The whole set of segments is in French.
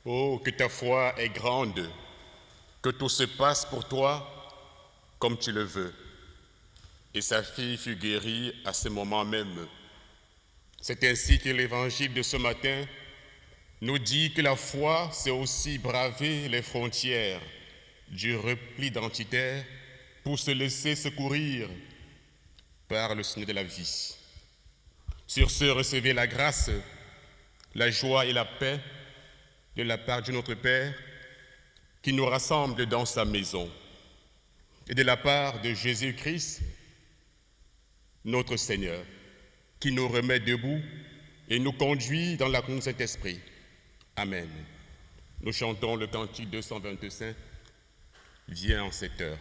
Oh, que ta foi est grande, que tout se passe pour toi comme tu le veux. Et sa fille fut guérie à ce moment même. C'est ainsi que l'évangile de ce matin nous dit que la foi, c'est aussi braver les frontières du repli identitaire pour se laisser secourir par le Seigneur de la vie. Sur ce, recevez la grâce, la joie et la paix de la part de notre Père qui nous rassemble dans sa maison et de la part de Jésus-Christ, notre Seigneur, qui nous remet debout et nous conduit dans la communion de Saint-Esprit. Amen. Nous chantons le cantique 225, Viens en cette heure.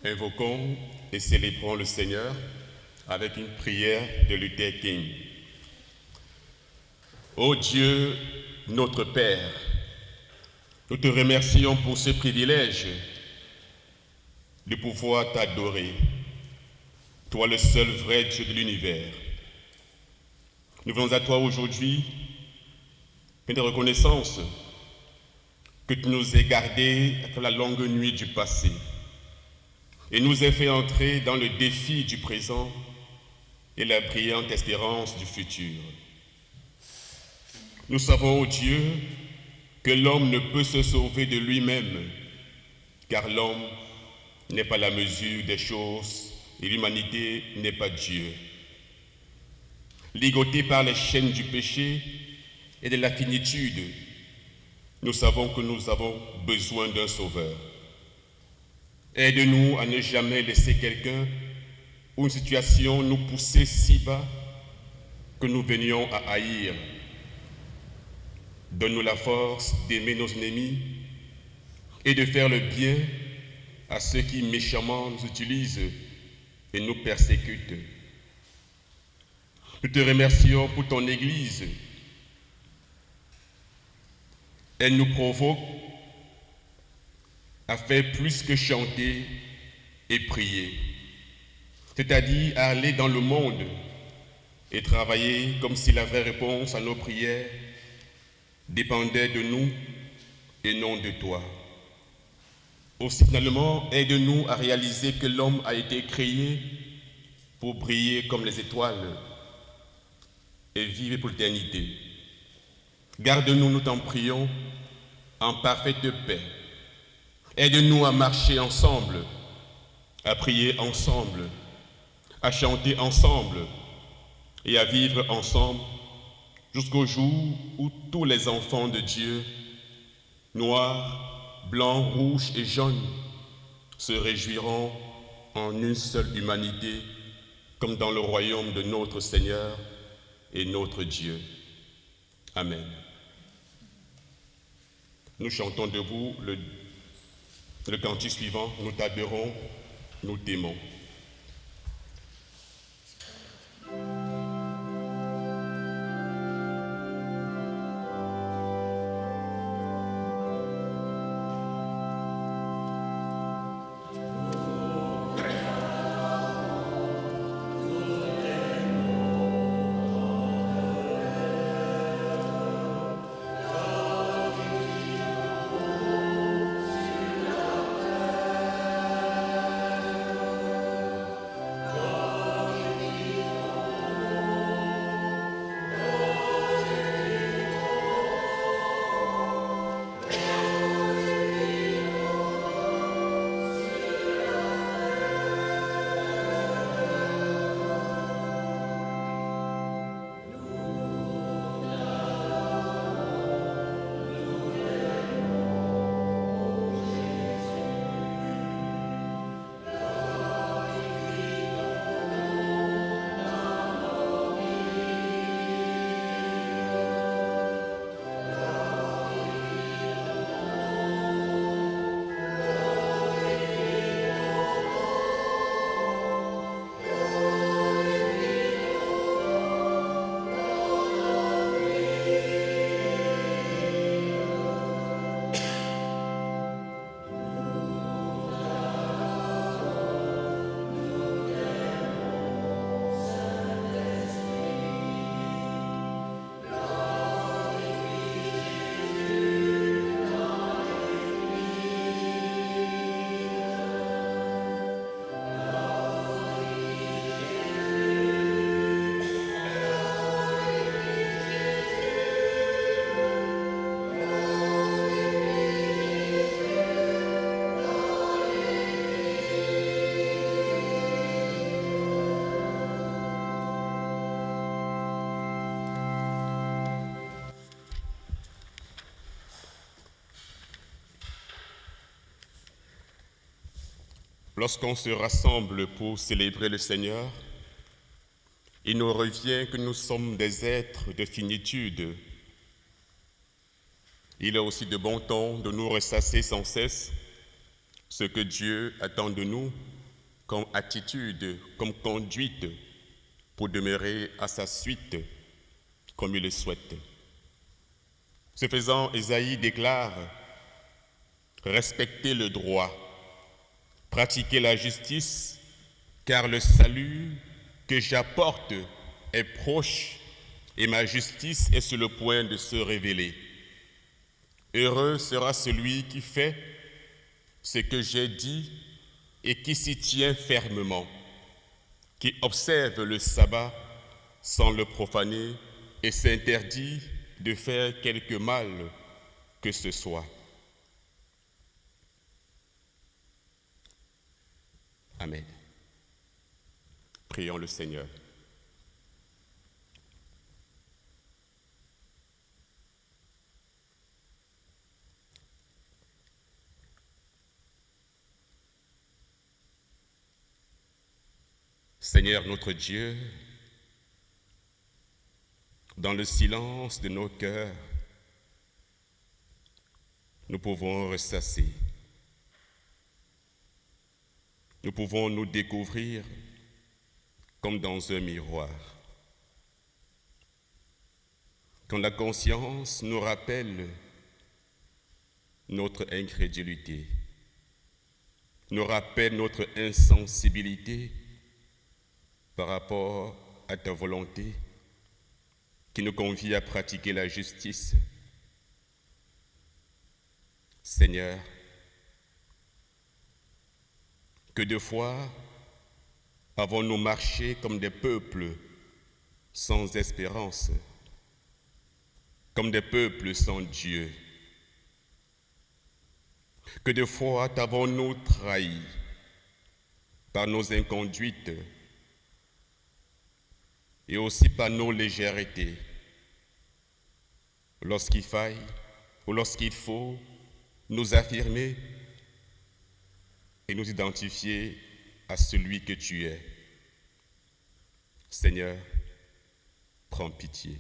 Invoquons et célébrons le Seigneur avec une prière de Luther King. Ô Dieu, notre Père, nous te remercions pour ce privilège de pouvoir t'adorer, toi le seul vrai Dieu de l'univers. Nous venons à toi aujourd'hui, plein de reconnaissance que tu nous aies gardés après la longue nuit du passé et nous aies fait entrer dans le défi du présent et la brillante espérance du futur. Nous savons, ô Dieu, que l'homme ne peut se sauver de lui-même, car l'homme n'est pas la mesure des choses et l'humanité n'est pas Dieu. Ligotés par les chaînes du péché et de la finitude, nous savons que nous avons besoin d'un sauveur. Aide-nous à ne jamais laisser quelqu'un ou une situation nous pousser si bas que nous venions à haïr. Donne-nous la force d'aimer nos ennemis et de faire le bien à ceux qui méchamment nous utilisent et nous persécutent. Nous te remercions pour ton Église. Elle nous provoque à faire plus que chanter et prier, c'est-à-dire à aller dans le monde et travailler comme si la vraie réponse à nos prières dépendait de nous et non de toi. Aussi finalement, aide-nous à réaliser que l'homme a été créé pour briller comme les étoiles et vivre pour l'éternité. Garde-nous, nous t'en prions, en parfaite paix. Aide-nous à marcher ensemble, à prier ensemble, à chanter ensemble et à vivre ensemble jusqu'au jour où tous les enfants de Dieu, noirs, blancs, rouges et jaunes, se réjouiront en une seule humanité, comme dans le royaume de notre Seigneur et notre Dieu. Amen. Nous chantons debout le cantique suivant, nous t'adorons, nous t'aimons. Lorsqu'on se rassemble pour célébrer le Seigneur, il nous revient que nous sommes des êtres de finitude. Il est aussi de bon ton de nous ressasser sans cesse ce que Dieu attend de nous comme attitude, comme conduite pour demeurer à sa suite comme il le souhaite. Ce faisant, Ésaïe déclare « Respectez le droit, pratiquez la justice, car le salut que j'apporte est proche et ma justice est sur le point de se révéler. Heureux sera celui qui fait ce que j'ai dit et qui s'y tient fermement, qui observe le sabbat sans le profaner et s'interdit de faire quelque mal que ce soit. » Amen. Prions le Seigneur. Seigneur notre Dieu, dans le silence de nos cœurs, nous pouvons ressasser. Nous pouvons nous découvrir comme dans un miroir. Quand la conscience nous rappelle notre incrédulité, nous rappelle notre insensibilité par rapport à ta volonté qui nous convie à pratiquer la justice. Seigneur, que de fois avons-nous marché comme des peuples sans espérance, comme des peuples sans Dieu? Que de fois t'avons-nous trahi par nos inconduites et aussi par nos légèretés, lorsqu'il faille ou lorsqu'il faut nous affirmer et nous identifier à celui que tu es. Seigneur, prends pitié.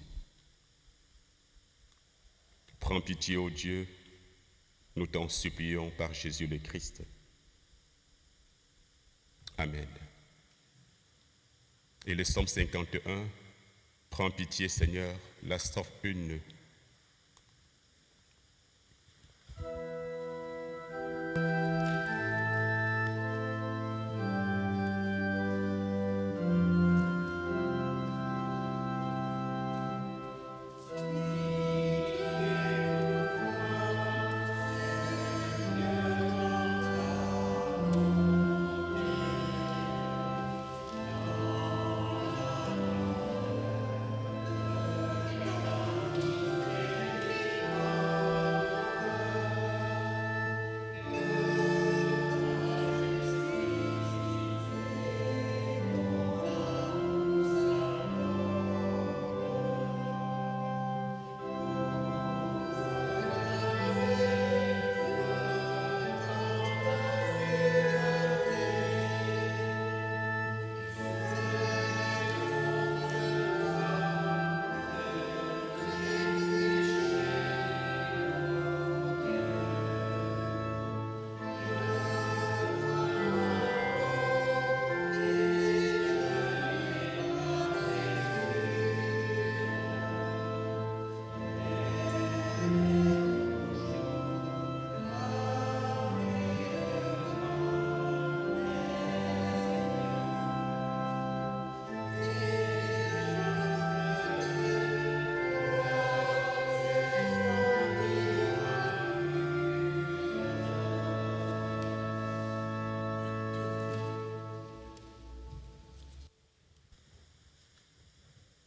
Prends pitié, ô Dieu, nous t'en supplions par Jésus le Christ. Amen. Et le psaume 51, prends pitié, Seigneur, la strophe 1.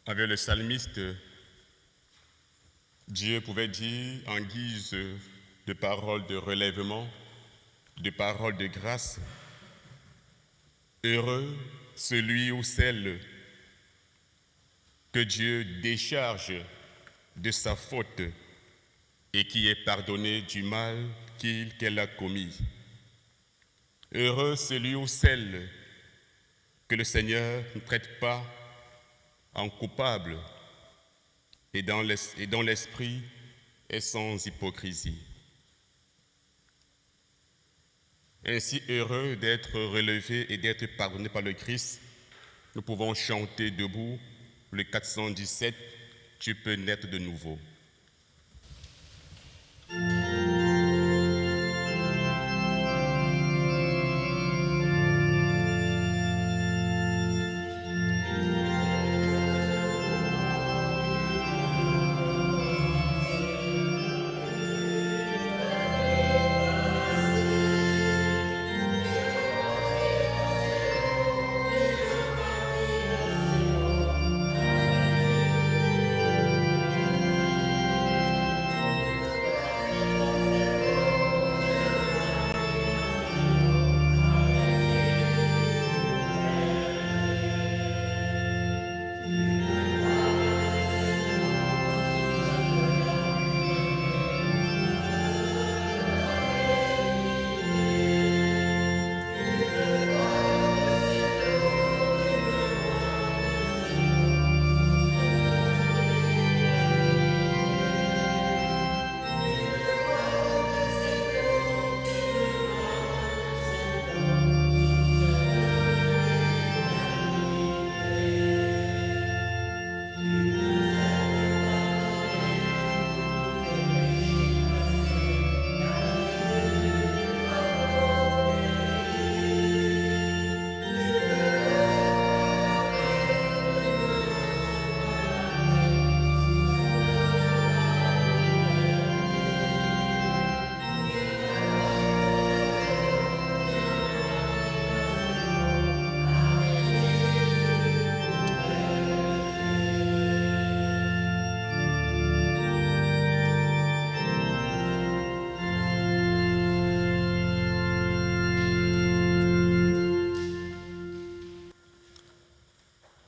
Avec le psalmiste, Dieu pouvait dire en guise de paroles de relèvement, de paroles de grâce, heureux celui ou celle que Dieu décharge de sa faute et qui est pardonné du mal qu'elle a commis. Heureux celui ou celle que le Seigneur ne traite pas en coupable et dont l'esprit est sans hypocrisie. Ainsi heureux d'être relevé et d'être pardonné par le Christ, nous pouvons chanter debout le 417, tu peux naître de nouveau.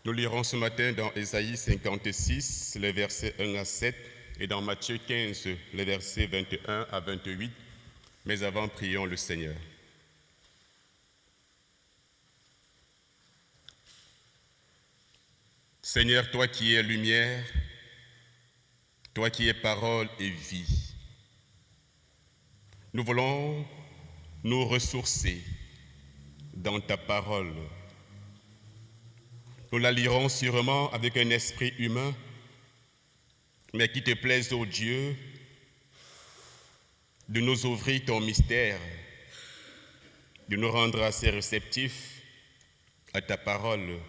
Nous lirons ce matin dans Ésaïe 56, les versets 1 à 7, et dans Matthieu 15, les versets 21 à 28. Mais avant, prions le Seigneur. Seigneur, toi qui es lumière, toi qui es parole et vie, nous voulons nous ressourcer dans ta parole. Nous la lirons sûrement avec un esprit humain, mais qui te plaise, ô Dieu, de nous ouvrir ton mystère, de nous rendre assez réceptifs à ta parole.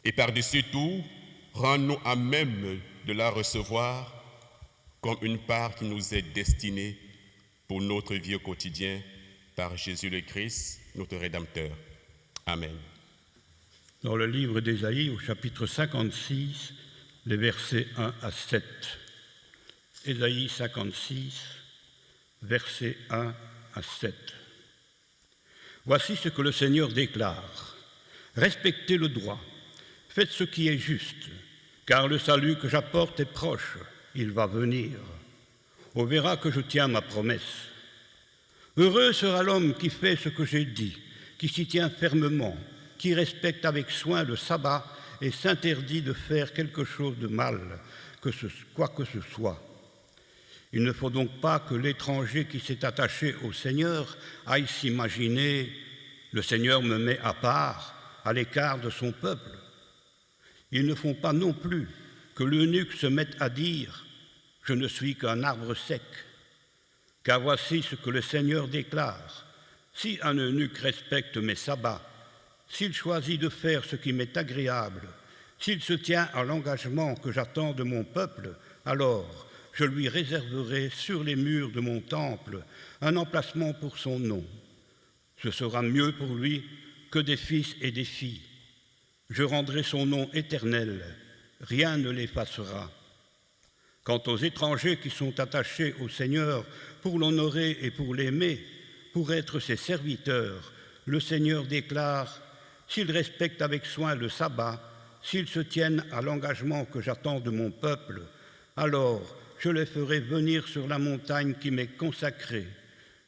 Et par-dessus tout, rends-nous à même de la recevoir comme une part qui nous est destinée pour notre vie au quotidien par Jésus le Christ, notre Rédempteur. Amen. Dans le livre d'Ésaïe, au chapitre 56, les versets 1 à 7. Ésaïe 56, versets 1 à 7. Voici ce que le Seigneur déclare. Respectez le droit. Faites ce qui est juste, car le salut que j'apporte est proche, il va venir. On verra que je tiens ma promesse. Heureux sera l'homme qui fait ce que j'ai dit, qui s'y tient fermement, qui respecte avec soin le sabbat et s'interdit de faire quelque chose de mal, quoi que ce soit. Il ne faut donc pas que l'étranger qui s'est attaché au Seigneur aille s'imaginer « le Seigneur me met à part, à l'écart de son peuple ». Ils ne font pas non plus que l'eunuque se mette à dire « je ne suis qu'un arbre sec ». Car voici ce que le Seigneur déclare. Si un eunuque respecte mes sabbats, s'il choisit de faire ce qui m'est agréable, s'il se tient à l'engagement que j'attends de mon peuple, alors je lui réserverai sur les murs de mon temple un emplacement pour son nom. Ce sera mieux pour lui que des fils et des filles. Je rendrai son nom éternel, rien ne l'effacera. Quant aux étrangers qui sont attachés au Seigneur pour l'honorer et pour l'aimer, pour être ses serviteurs, le Seigneur déclare « S'ils respectent avec soin le sabbat, s'ils se tiennent à l'engagement que j'attends de mon peuple, alors je les ferai venir sur la montagne qui m'est consacrée.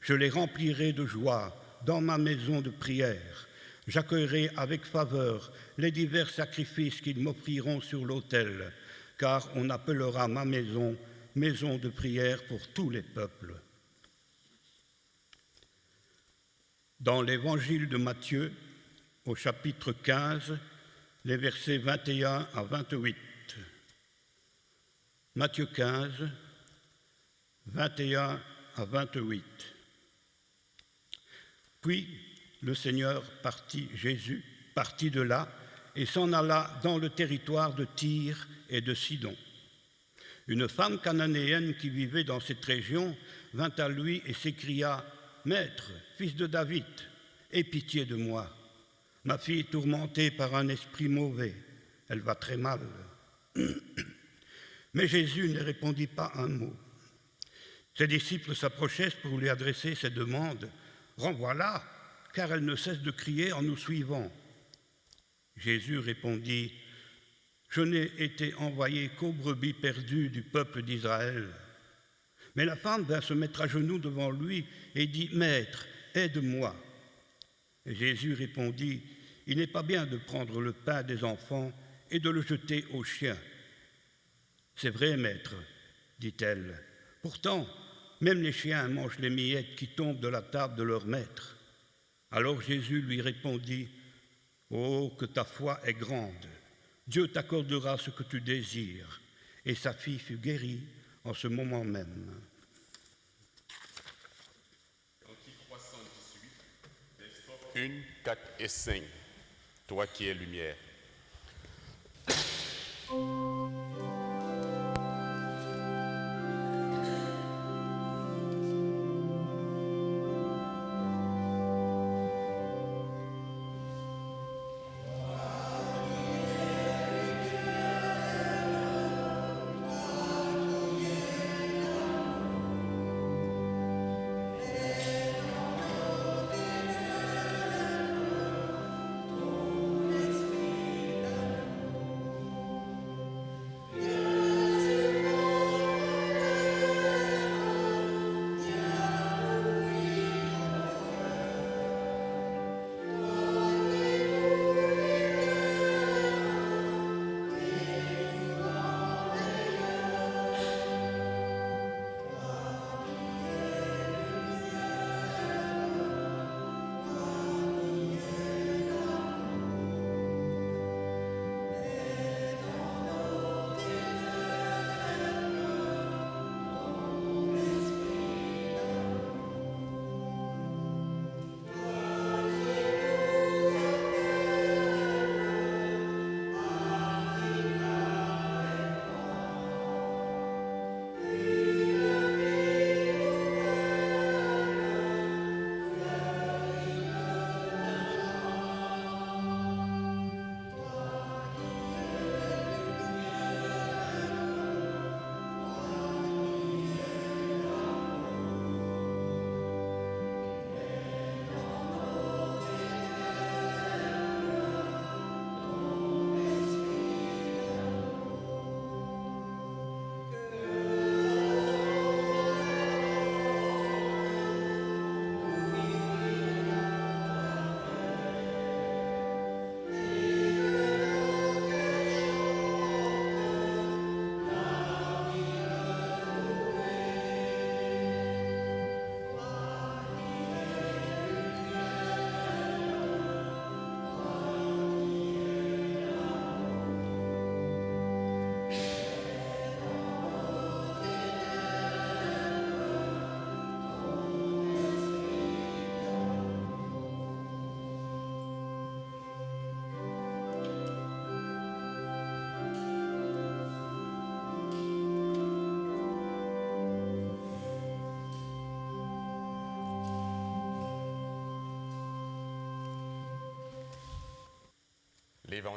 Je les remplirai de joie dans ma maison de prière. J'accueillerai avec faveur les divers sacrifices qu'ils m'offriront sur l'autel, car on appellera ma maison maison de prière pour tous les peuples. » Dans l'évangile de Matthieu, au chapitre 15, les versets 21 à 28. Matthieu 15, 21 à 28. Puis le Seigneur Jésus partit de là et s'en alla dans le territoire de Tyr et de Sidon. Une femme cananéenne qui vivait dans cette région vint à lui et s'écria « Maître, fils de David, aie pitié de moi. Ma fille est tourmentée par un esprit mauvais, elle va très mal. » Mais Jésus ne répondit pas un mot. Ses disciples s'approchèrent pour lui adresser ces demandes. « Renvoie-la, car elle ne cesse de crier en nous suivant. » Jésus répondit « Je n'ai été envoyé qu'aux brebis perdues du peuple d'Israël. » Mais la femme vint se mettre à genoux devant lui et dit « Maître, aide-moi. » Et Jésus répondit « Il n'est pas bien de prendre le pain des enfants et de le jeter aux chiens. » « C'est vrai, maître, dit-elle. Pourtant, même les chiens mangent les miettes qui tombent de la table de leur maître. Alors Jésus lui répondit « Oh, que ta foi est grande. Dieu t'accordera ce que tu désires. » Et sa fille fut guérie en ce moment même. Cantique 318, versets 1, 4 et 5. Toi qui es lumière.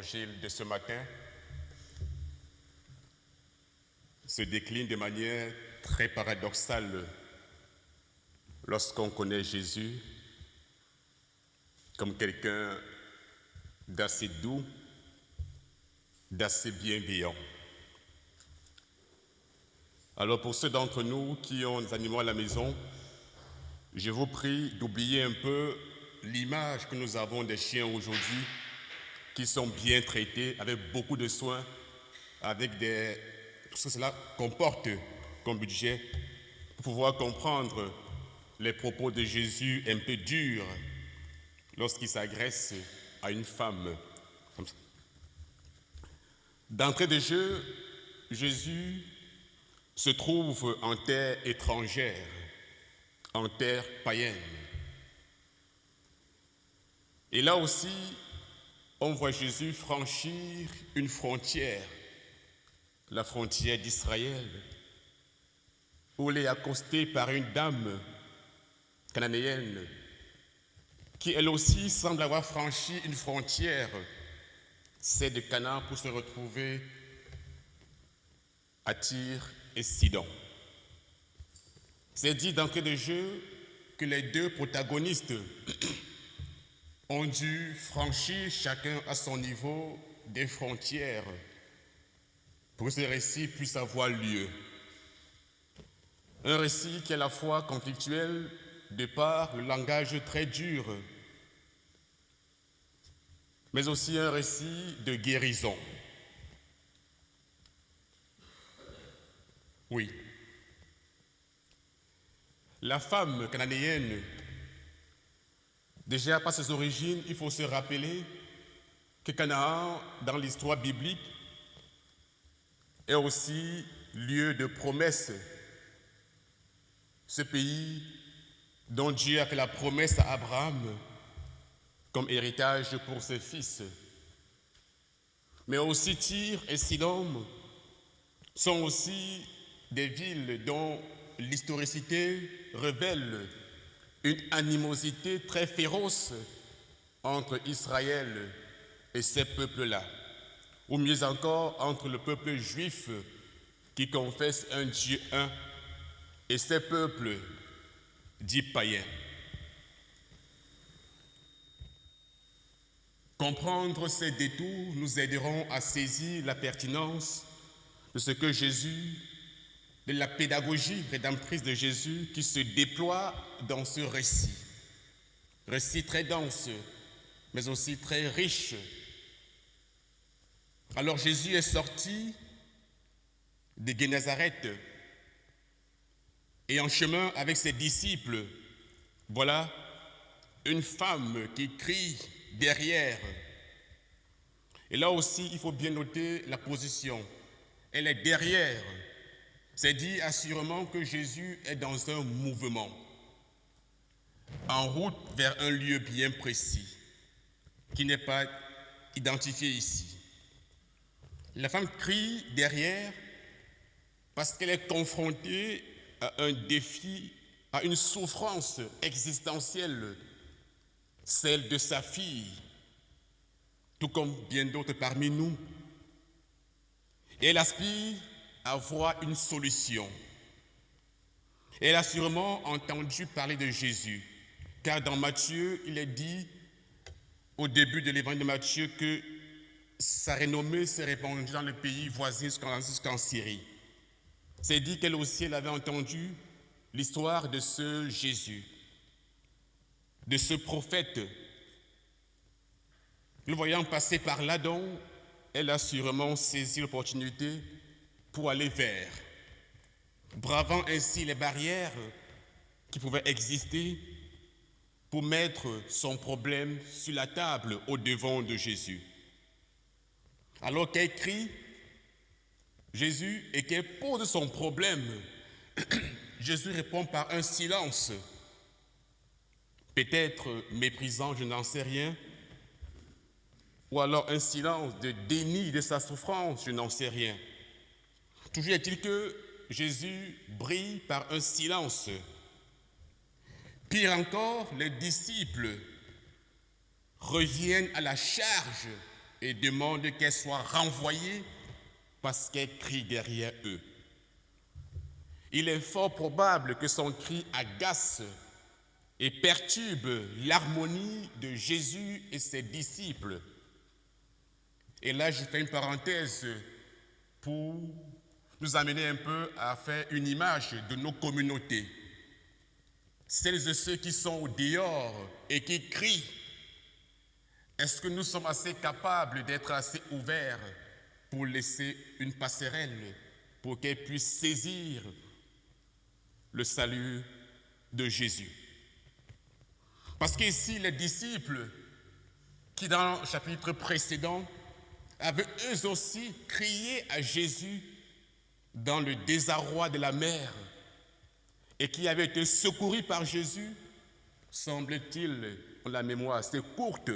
l'évangile de ce matin se décline de manière très paradoxale lorsqu'on connaît Jésus comme quelqu'un d'assez doux, d'assez bienveillant. Alors pour ceux d'entre nous qui ont des animaux à la maison, je vous prie d'oublier un peu l'image que nous avons des chiens aujourd'hui qui sont bien traités, avec beaucoup de soins, avec tout ce que cela comporte comme budget, pour pouvoir comprendre les propos de Jésus un peu durs lorsqu'il s'agresse à une femme. D'entrée de jeu, Jésus se trouve en terre étrangère, en terre païenne. Et là aussi, on voit Jésus franchir une frontière, la frontière d'Israël, où il est accosté par une dame cananéenne qui elle aussi semble avoir franchi une frontière, celle de Canaan, pour se retrouver à Tyr et Sidon. C'est dit d'entrée de jeu que les deux protagonistes ont dû franchir chacun à son niveau des frontières pour que ce récit puisse avoir lieu. Un récit qui est à la fois conflictuel de par le langage très dur, mais aussi un récit de guérison. Oui. La femme cananéenne, déjà par ses origines, il faut se rappeler que Canaan, dans l'histoire biblique, est aussi lieu de promesse. Ce pays dont Dieu a fait la promesse à Abraham comme héritage pour ses fils. Mais aussi Tyr et Sidon sont aussi des villes dont l'historicité révèle une animosité très féroce entre Israël et ces peuples-là, ou mieux encore entre le peuple juif qui confesse un Dieu un et ces peuples dits païens. Comprendre ces détours nous aideront à saisir la pertinence de ce que Jésus, de la pédagogie rédemptrice de Jésus qui se déploie dans ce récit. Récit très dense, mais aussi très riche. Alors Jésus est sorti de Génézareth et en chemin avec ses disciples, voilà une femme qui crie derrière. Et là aussi, il faut bien noter la position. Elle est derrière. C'est dit assurément que Jésus est dans un mouvement, en route vers un lieu bien précis, qui n'est pas identifié ici. La femme crie derrière parce qu'elle est confrontée à un défi, à une souffrance existentielle, celle de sa fille, tout comme bien d'autres parmi nous. Et elle aspire à voir une solution. Elle a sûrement entendu parler de Jésus, car dans Matthieu, il est dit, au début de l'évangile de Matthieu, que sa renommée s'est répandue dans le pays voisin jusqu'en Syrie. C'est dit qu'elle aussi, elle avait entendu l'histoire de ce Jésus, de ce prophète. Le voyant passer par là, donc, elle a sûrement saisi l'opportunité pour aller vers, bravant ainsi les barrières qui pouvaient exister pour mettre son problème sur la table au devant de Jésus. Alors qu'elle crie Jésus et qu'elle pose son problème, Jésus répond par un silence, peut-être méprisant, je n'en sais rien, ou alors un silence de déni de sa souffrance, je n'en sais rien. Toujours est-il que Jésus brille par un silence. Pire encore, les disciples reviennent à la charge et demande qu'elle soit renvoyée parce qu'elle crie derrière eux. Il est fort probable que son cri agace et perturbe l'harmonie de Jésus et ses disciples. Et là, je fais une parenthèse pour nous amener un peu à faire une image de nos communautés. Celles et ceux qui sont au dehors et qui crient, est-ce que nous sommes assez capables d'être assez ouverts pour laisser une passerelle pour qu'elle puisse saisir le salut de Jésus? Parce qu'ici, les disciples qui dans le chapitre précédent avaient eux aussi crié à Jésus dans le désarroi de la mer et qui avaient été secourus par Jésus, semble-t-il, la mémoire assez courte,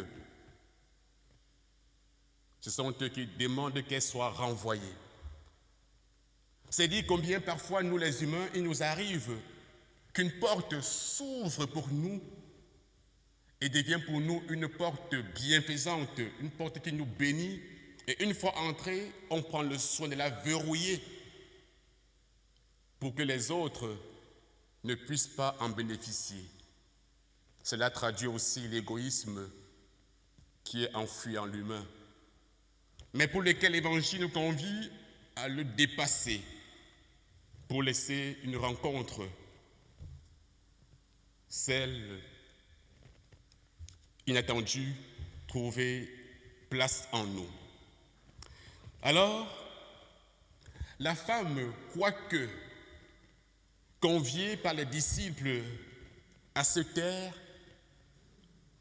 ce sont eux qui demandent qu'elle soit renvoyée. C'est dire combien parfois nous les humains, il nous arrive qu'une porte s'ouvre pour nous et devient pour nous une porte bienfaisante, une porte qui nous bénit. Et une fois entrée, on prend le soin de la verrouiller pour que les autres ne puissent pas en bénéficier. Cela traduit aussi l'égoïsme qui est enfoui en l'humain, mais pour lequel l'Évangile nous convie à le dépasser, pour laisser une rencontre, celle inattendue, trouver place en nous. Alors, la femme, quoique conviée par les disciples à se taire,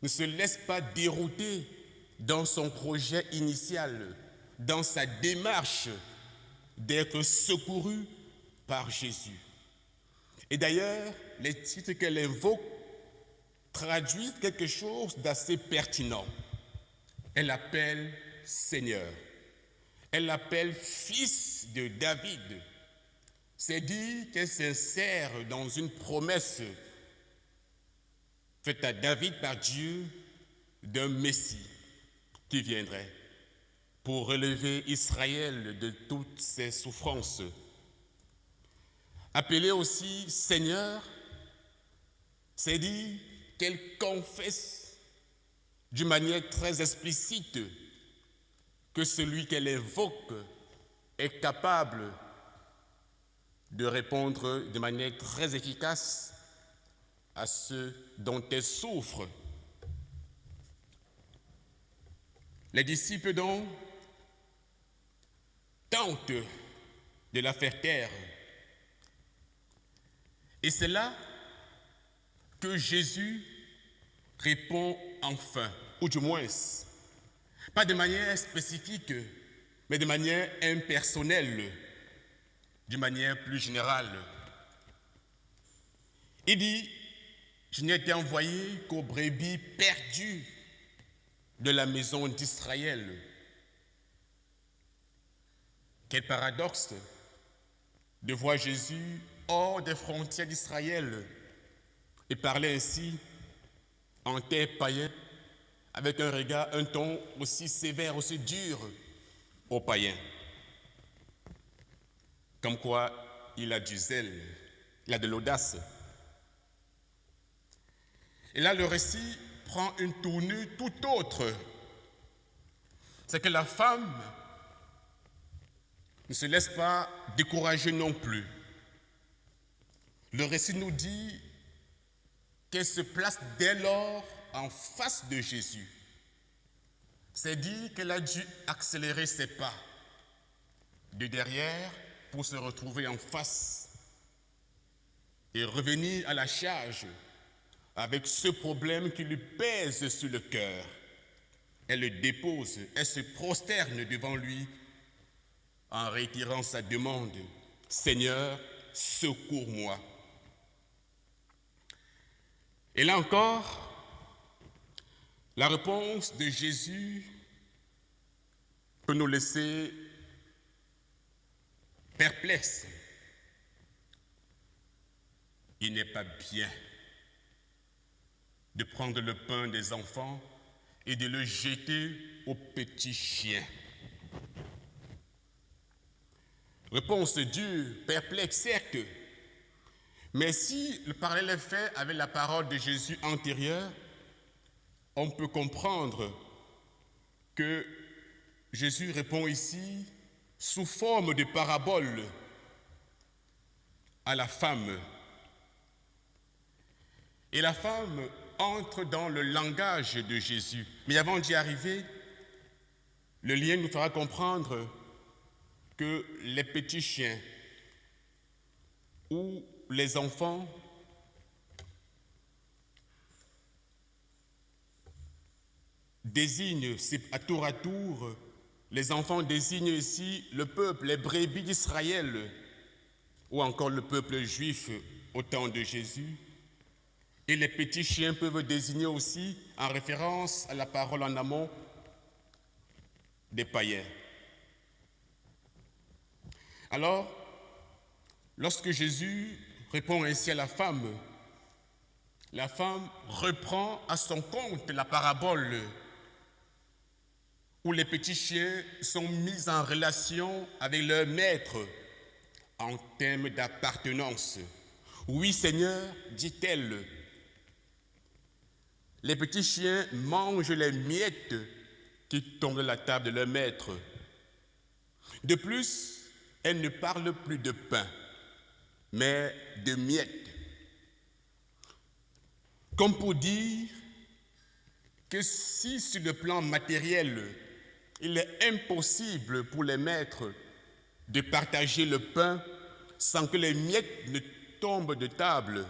ne se laisse pas dérouter dans son projet initial, dans sa démarche d'être secourue par Jésus. Et d'ailleurs, les titres qu'elle invoque traduisent quelque chose d'assez pertinent. Elle l'appelle Seigneur. Elle l'appelle Fils de David. C'est dire qu'elle s'insère dans une promesse faite à David par Dieu d'un Messie qui viendrait pour relever Israël de toutes ses souffrances. Appelée aussi Seigneur, c'est dire qu'elle confesse d'une manière très explicite que celui qu'elle évoque est capable de répondre de manière très efficace à ceux dont elle souffre. Les disciples donc tentent de la faire taire. Et c'est là que Jésus répond enfin, ou du moins, pas de manière spécifique, mais de manière impersonnelle, d'une manière plus générale. Il dit, je n'ai été envoyé qu'aux brebis perdues de la maison d'Israël. Quel paradoxe de voir Jésus hors des frontières d'Israël et parler ainsi en terre païenne avec un regard, un ton aussi sévère, aussi dur aux païens. Comme quoi il a du zèle, il a de l'audace. Et là, le récit prend une tournure tout autre. C'est que la femme ne se laisse pas décourager non plus. Le récit nous dit qu'elle se place dès lors en face de Jésus. C'est dire qu'elle a dû accélérer ses pas de derrière pour se retrouver en face et revenir à la charge avec ce problème qui lui pèse sur le cœur. Elle le dépose, elle se prosterne devant lui en retirant sa demande. Seigneur, secours-moi. Et là encore, la réponse de Jésus peut nous laisser perplexes. Il n'est pas bien de prendre le pain des enfants et de le jeter aux petits chiens. Réponse dure, perplexe, certes. Mais si le parallèle est fait avec la parole de Jésus antérieure, on peut comprendre que Jésus répond ici sous forme de parabole à la femme. Et la femme entre dans le langage de Jésus. Mais avant d'y arriver, le lien nous fera comprendre que les petits chiens ou les enfants désignent à tour, les enfants désignent ici le peuple, les brebis d'Israël, ou encore le peuple juif au temps de Jésus. Et les petits chiens peuvent désigner aussi, en référence à la parole en amont, des païens. Alors, lorsque Jésus répond ainsi à la femme reprend à son compte la parabole où les petits chiens sont mis en relation avec leur maître en termes d'appartenance. Oui, Seigneur, dit-elle, les petits chiens mangent les miettes qui tombent de la table de leur maître. De plus, elle ne parle plus de pain, mais de miettes. Comme pour dire que si sur le plan matériel, il est impossible pour les maîtres de partager le pain sans que les miettes ne tombent de table,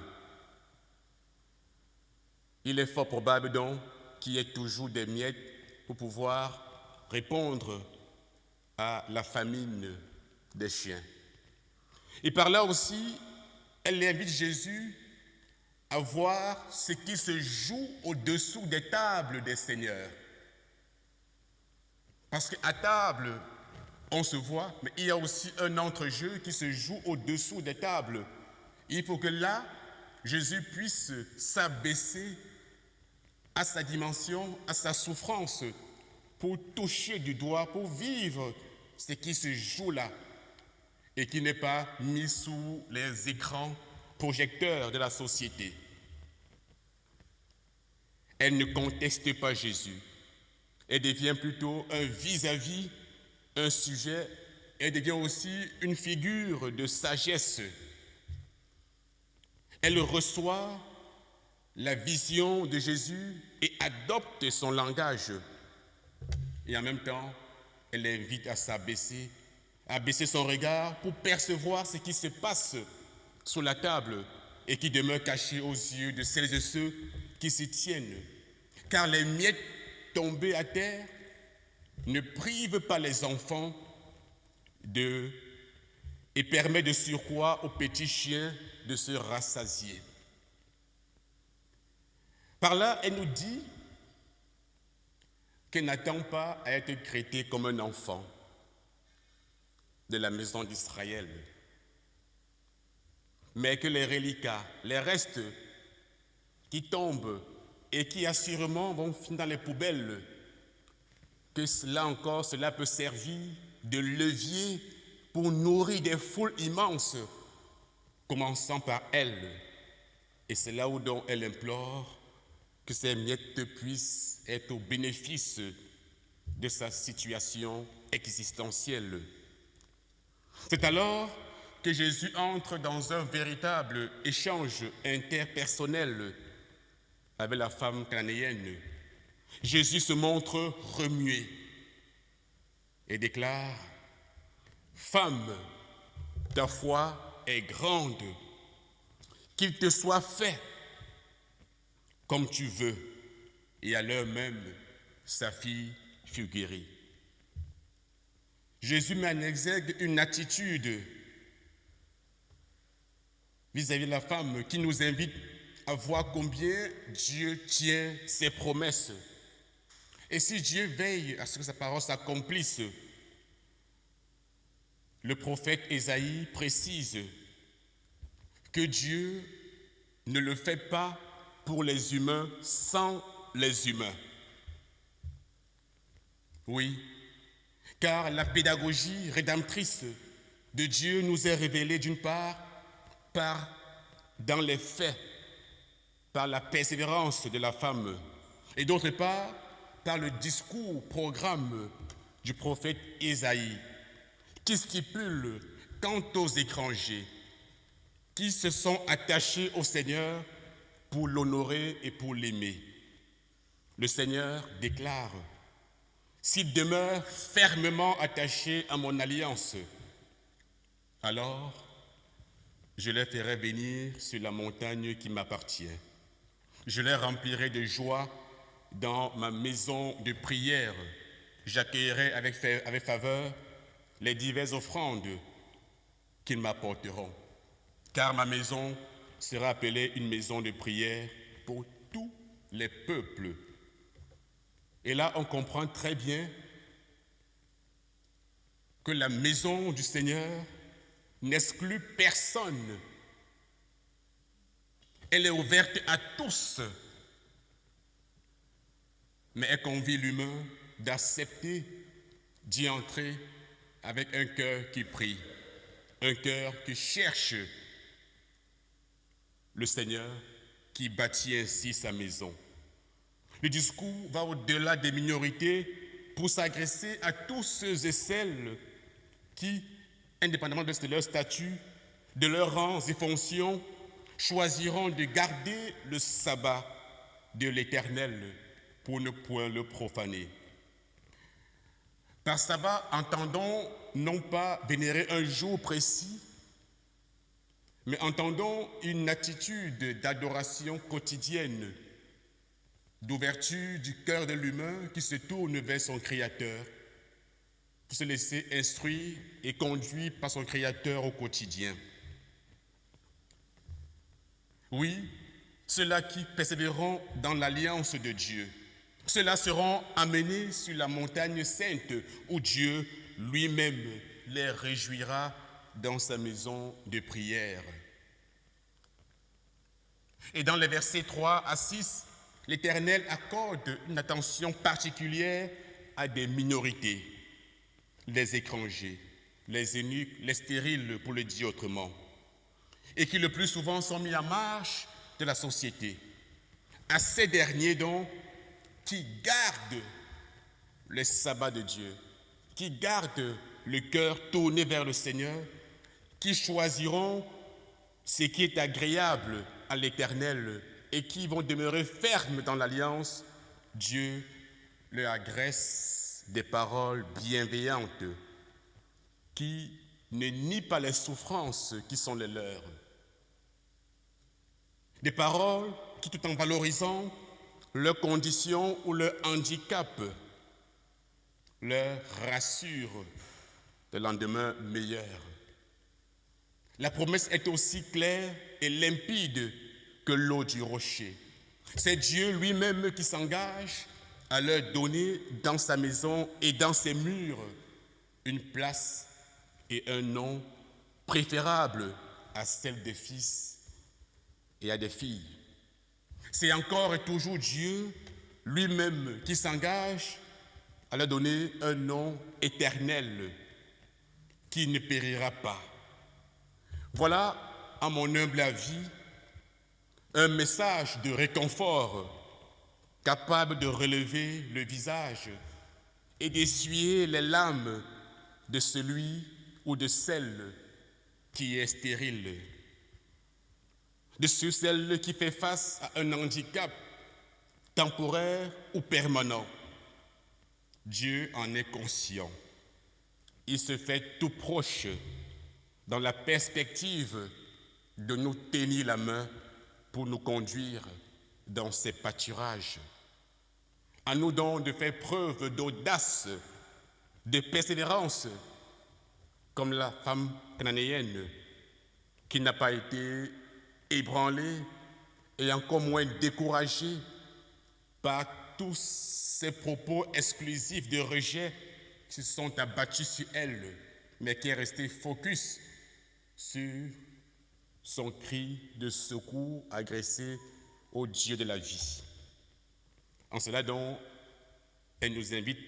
il est fort probable donc qu'il y ait toujours des miettes pour pouvoir répondre à la famine des chiens. Et par là aussi, elle invite Jésus à voir ce qui se joue au-dessous des tables des seigneurs. Parce qu'à table, on se voit, mais il y a aussi un entrejeu qui se joue au-dessous des tables. Il faut que là, Jésus puisse s'abaisser à sa dimension, à sa souffrance, pour toucher du doigt, pour vivre ce qui se joue là, et qui n'est pas mis sous les écrans projecteurs de la société. Elle ne conteste pas Jésus. Elle devient plutôt un vis-à-vis, un sujet. Elle devient aussi une figure de sagesse. Elle reçoit la vision de Jésus et adopte son langage. Et en même temps, elle invite à s'abaisser, à baisser son regard pour percevoir ce qui se passe sous la table et qui demeure caché aux yeux de celles et ceux qui s'y tiennent. Car les miettes tombées à terre ne privent pas les enfants et permettent de surcroît aux petits chiens de se rassasier. Par là, elle nous dit qu'elle n'attend pas à être traitée comme un enfant de la maison d'Israël, mais que les reliquats, les restes qui tombent et qui assurément vont finir dans les poubelles, que là encore, cela peut servir de levier pour nourrir des foules immenses, commençant par elle. Et c'est là où donc elle implore que ces miettes puissent être au bénéfice de sa situation existentielle. C'est alors que Jésus entre dans un véritable échange interpersonnel avec la femme cananéenne. Jésus se montre remué et déclare « Femme, ta foi est grande, qu'il te soit fait comme tu veux. » Et à l'heure même, sa fille fut guérie. Jésus met en exergue une attitude vis-à-vis de la femme qui nous invite à voir combien Dieu tient ses promesses. Et si Dieu veille à ce que sa parole s'accomplisse, le prophète Ésaïe précise que Dieu ne le fait pas pour les humains sans les humains. Oui, car la pédagogie rédemptrice de Dieu nous est révélée d'une part dans les faits, par la persévérance de la femme, et d'autre part par le discours, programme du prophète Ésaïe, qui stipule quant aux étrangers qui se sont attachés au Seigneur pour l'honorer et pour l'aimer. Le Seigneur déclare: s'ils demeurent fermement attachés à mon alliance, alors je les ferai venir sur la montagne qui m'appartient. Je les remplirai de joie dans ma maison de prière. J'accueillerai avec faveur les diverses offrandes qu'ils m'apporteront. Car ma maison sera appelée une maison de prière pour tous les peuples. Et là, on comprend très bien que la maison du Seigneur n'exclut personne. Elle est ouverte à tous, mais elle convie l'humain d'accepter d'y entrer avec un cœur qui prie, un cœur qui cherche le Seigneur, qui bâtit ainsi sa maison. Le discours va au-delà des minorités pour s'adresser à tous ceux et celles qui, indépendamment de leur statut, de leurs rangs et fonctions, choisiront de garder le sabbat de l'Éternel pour ne point le profaner. Par sabbat, entendons non pas vénérer un jour précis, mais entendons une attitude d'adoration quotidienne, d'ouverture du cœur de l'humain qui se tourne vers son Créateur, pour se laisser instruire et conduire par son Créateur au quotidien. Oui, ceux-là qui persévéreront dans l'alliance de Dieu, ceux-là seront amenés sur la montagne sainte où Dieu lui-même les réjouira dans sa maison de prière. Et dans les versets 3 à 6, l'Éternel accorde une attention particulière à des minorités, les étrangers, les eunuques, les stériles pour le dire autrement, et qui le plus souvent sont mis en marge de la société. À ces derniers donc, qui gardent les sabbats de Dieu, qui gardent le cœur tourné vers le Seigneur, qui choisiront ce qui est agréable à l'Éternel et qui vont demeurer fermes dans l'alliance, Dieu leur adresse des paroles bienveillantes qui ne nient pas les souffrances qui sont les leurs. Des paroles qui, tout en valorisant leurs conditions ou leur handicap, leur rassurent de lendemain meilleur. La promesse est aussi claire et limpide que l'eau du rocher. C'est Dieu lui-même qui s'engage à leur donner dans sa maison et dans ses murs une place et un nom préférable à celle des fils et à des filles. C'est encore et toujours Dieu lui-même qui s'engage à leur donner un nom éternel qui ne périra pas. Voilà, à mon humble avis, un message de réconfort capable de relever le visage et d'essuyer les larmes de celui ou de celle qui est stérile, de celle qui fait face à un handicap temporaire ou permanent. Dieu en est conscient. Il se fait tout proche dans la perspective de nous tenir la main pour nous conduire dans ses pâturages. À nous donc de faire preuve d'audace, de persévérance, comme la femme cananéenne qui n'a pas été ébranlée et encore moins découragée par tous ces propos exclusifs de rejet qui se sont abattus sur elle, mais qui est restée focus sur son cri de secours adressé au Dieu de la vie. En cela donc, elle nous invite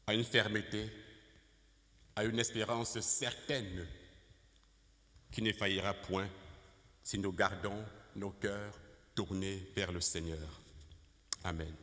à une fermeté, à une espérance certaine qui ne faillira point si nous gardons nos cœurs tournés vers le Seigneur. Amen.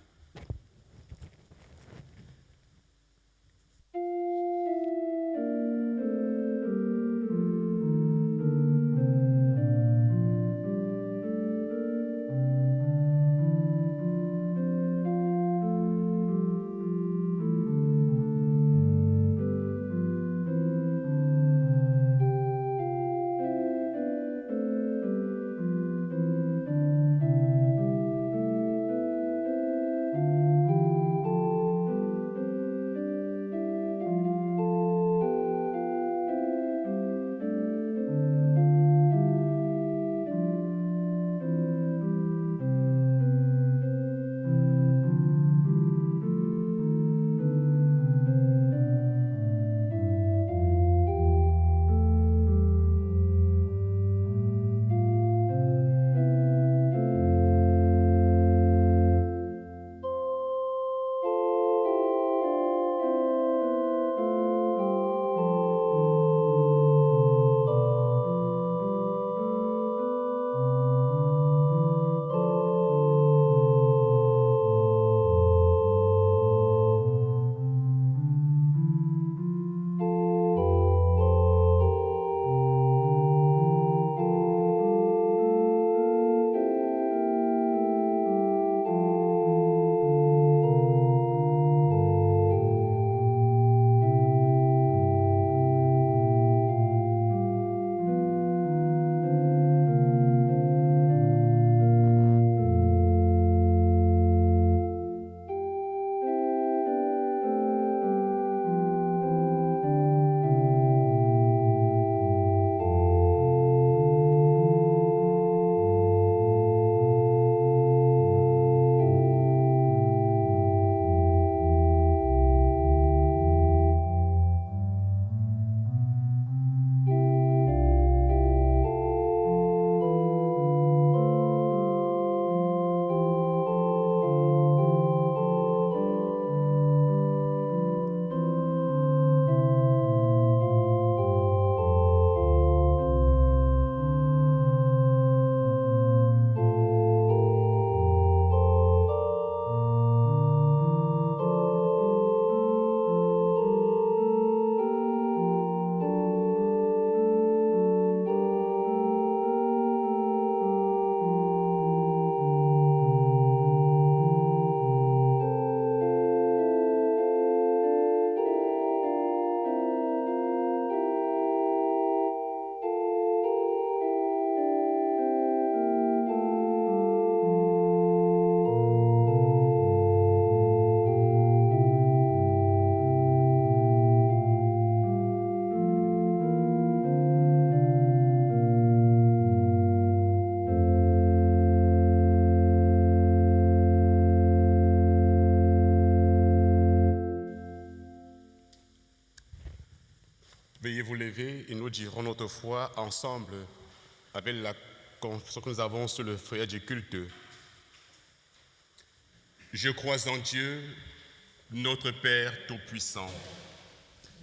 Veuillez vous lever et nous dirons notre foi ensemble avec la confession que nous avons sur le feuillet du culte. Je crois en Dieu, notre Père Tout-Puissant,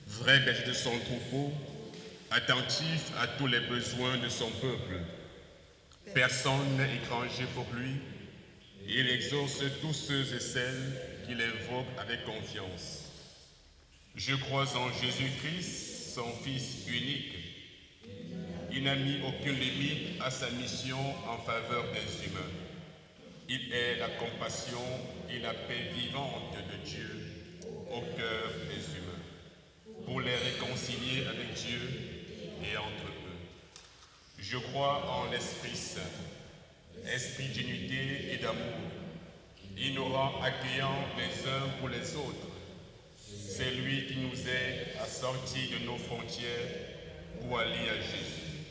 vrai berger de son troupeau, attentif à tous les besoins de son peuple. Personne n'est étranger pour lui, et il exauce tous ceux et celles qui l'invoquent avec confiance. Je crois en Jésus-Christ, son Fils unique. Il n'a mis aucune limite à sa mission en faveur des humains. Il est la compassion et la paix vivante de Dieu au cœur des humains, pour les réconcilier avec Dieu et entre eux. Je crois en l'Esprit Saint, esprit d'unité et d'amour, ignorant, accueillant les uns pour les autres. C'est lui qui nous aide à sortir de nos frontières pour aller à Jésus.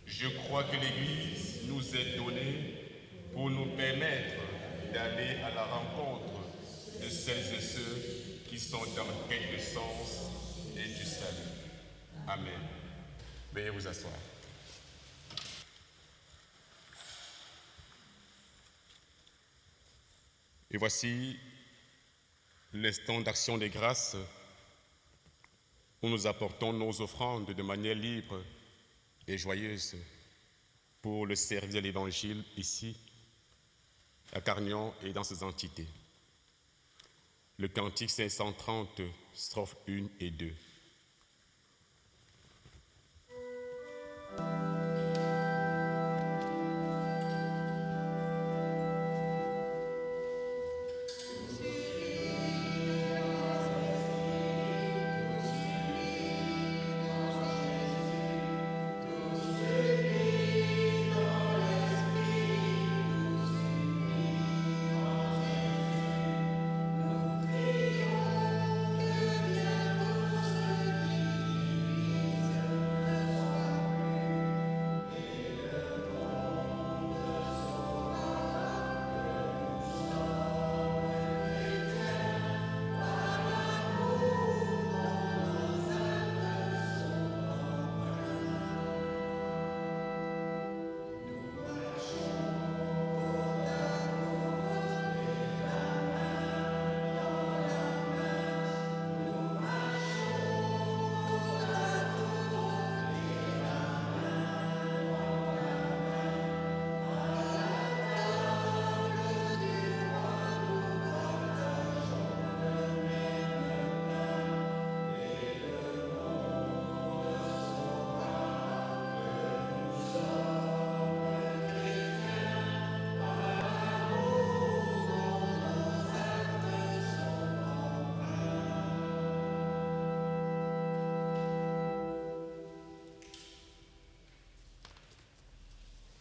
Je crois que l'Église nous est donnée pour nous permettre d'aller à la rencontre de celles et ceux qui sont en quête de sens et du salut. Amen. Veuillez vous asseoir. Et voici l'instant d'action des grâces où nous apportons nos offrandes de manière libre et joyeuse pour le service de l'Évangile ici, à Carnion et dans ses entités. Le cantique 530, strophes 1 et 2.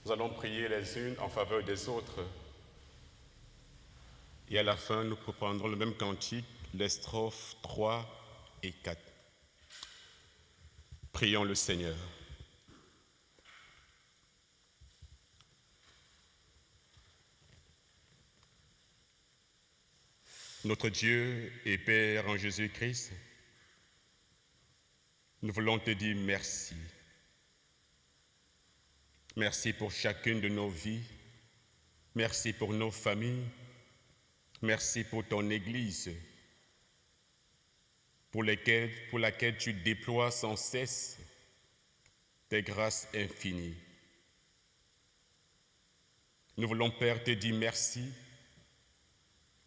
Nous allons prier les unes en faveur des autres. Et à la fin, nous reprendrons le même cantique, les strophes 3 et 4. Prions le Seigneur. Notre Dieu et Père en Jésus-Christ, nous voulons te dire merci. Merci pour chacune de nos vies. Merci pour nos familles. Merci pour ton Église, pour laquelle tu déploies sans cesse tes grâces infinies. Nous voulons, Père, te dire merci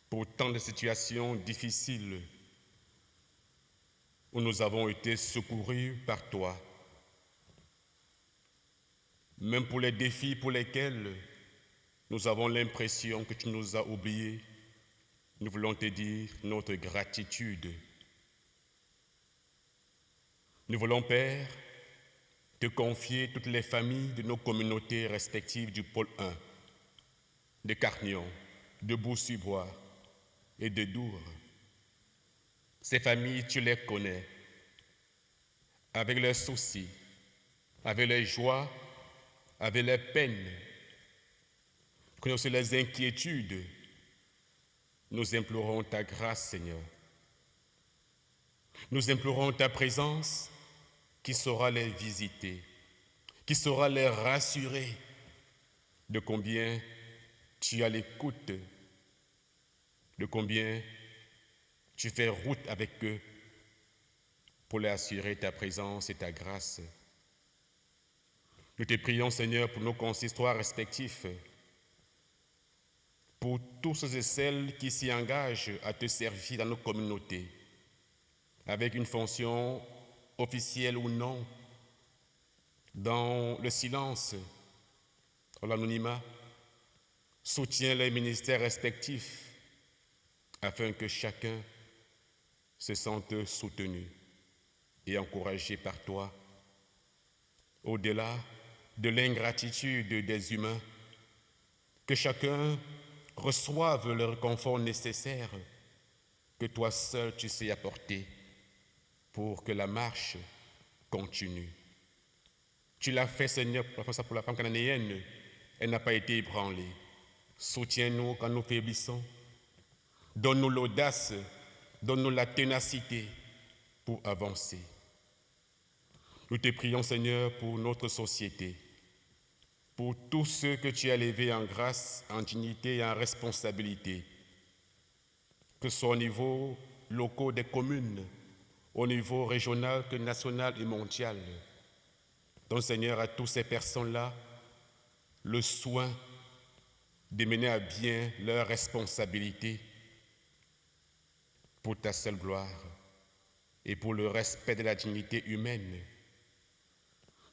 pour tant de situations difficiles où nous avons été secourus par toi. Même pour les défis pour lesquels nous avons l'impression que tu nous as oubliés, nous voulons te dire notre gratitude. Nous voulons, Père, te confier toutes les familles de nos communautés respectives du pôle 1, de Carnion, de Bourg-sur-Bois et de Dour. Ces familles, tu les connais, avec leurs soucis, avec leurs joies, avec leurs peines, connais aussi les inquiétudes. Nous implorons ta grâce, Seigneur. Nous implorons ta présence qui saura les visiter, qui saura les rassurer de combien tu as l'écoute, de combien tu fais route avec eux pour leur assurer ta présence et ta grâce. Nous te prions, Seigneur, pour nos consistoires respectifs, pour tous ceux et celles qui s'y engagent à te servir dans nos communautés, avec une fonction officielle ou non, dans le silence, dans l'anonymat. Soutiens les ministères respectifs afin que chacun se sente soutenu et encouragé par toi. Au-delà de l'ingratitude des humains, que chacun reçoive le réconfort nécessaire que toi seul tu sais apporter pour que la marche continue. Tu l'as fait, Seigneur, pour la femme cananéenne, elle n'a pas été ébranlée. Soutiens-nous quand nous faiblissons. Donne-nous l'audace, donne-nous la ténacité pour avancer. Nous te prions, Seigneur, pour notre société, pour tous ceux que tu as élevés en grâce, en dignité et en responsabilité, que ce soit au niveau local des communes, au niveau régional que national et mondial. Donc Seigneur, à toutes ces personnes-là, le soin de mener à bien leurs responsabilités pour ta seule gloire et pour le respect de la dignité humaine.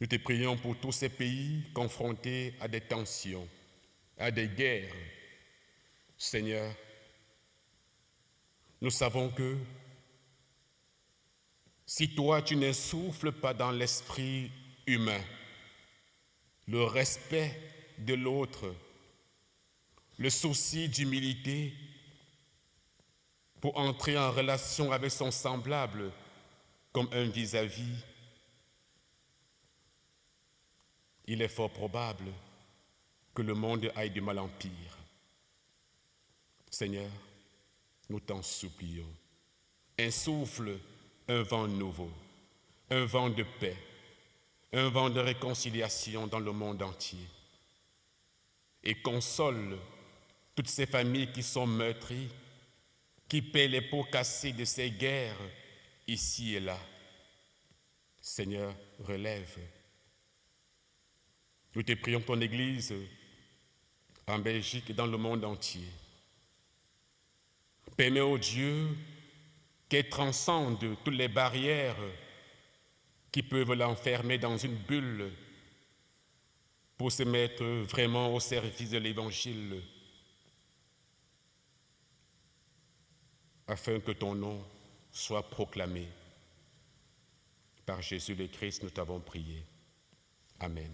Nous te prions pour tous ces pays confrontés à des tensions, à des guerres. Seigneur, nous savons que si toi tu n'insuffles pas dans l'esprit humain le respect de l'autre, le souci d'humilité pour entrer en relation avec son semblable comme un vis-à-vis, il est fort probable que le monde aille de mal en pire. Seigneur, nous t'en supplions. Insuffle un vent nouveau, un vent de paix, un vent de réconciliation dans le monde entier. Et console toutes ces familles qui sont meurtries, qui paient les pots cassés de ces guerres ici et là. Seigneur, relève. Nous te prions pour ton Église en Belgique et dans le monde entier. Permets au Dieu qu'elle transcende toutes les barrières qui peuvent l'enfermer dans une bulle pour se mettre vraiment au service de l'Évangile, afin que ton nom soit proclamé. Par Jésus le Christ, nous t'avons prié. Amen.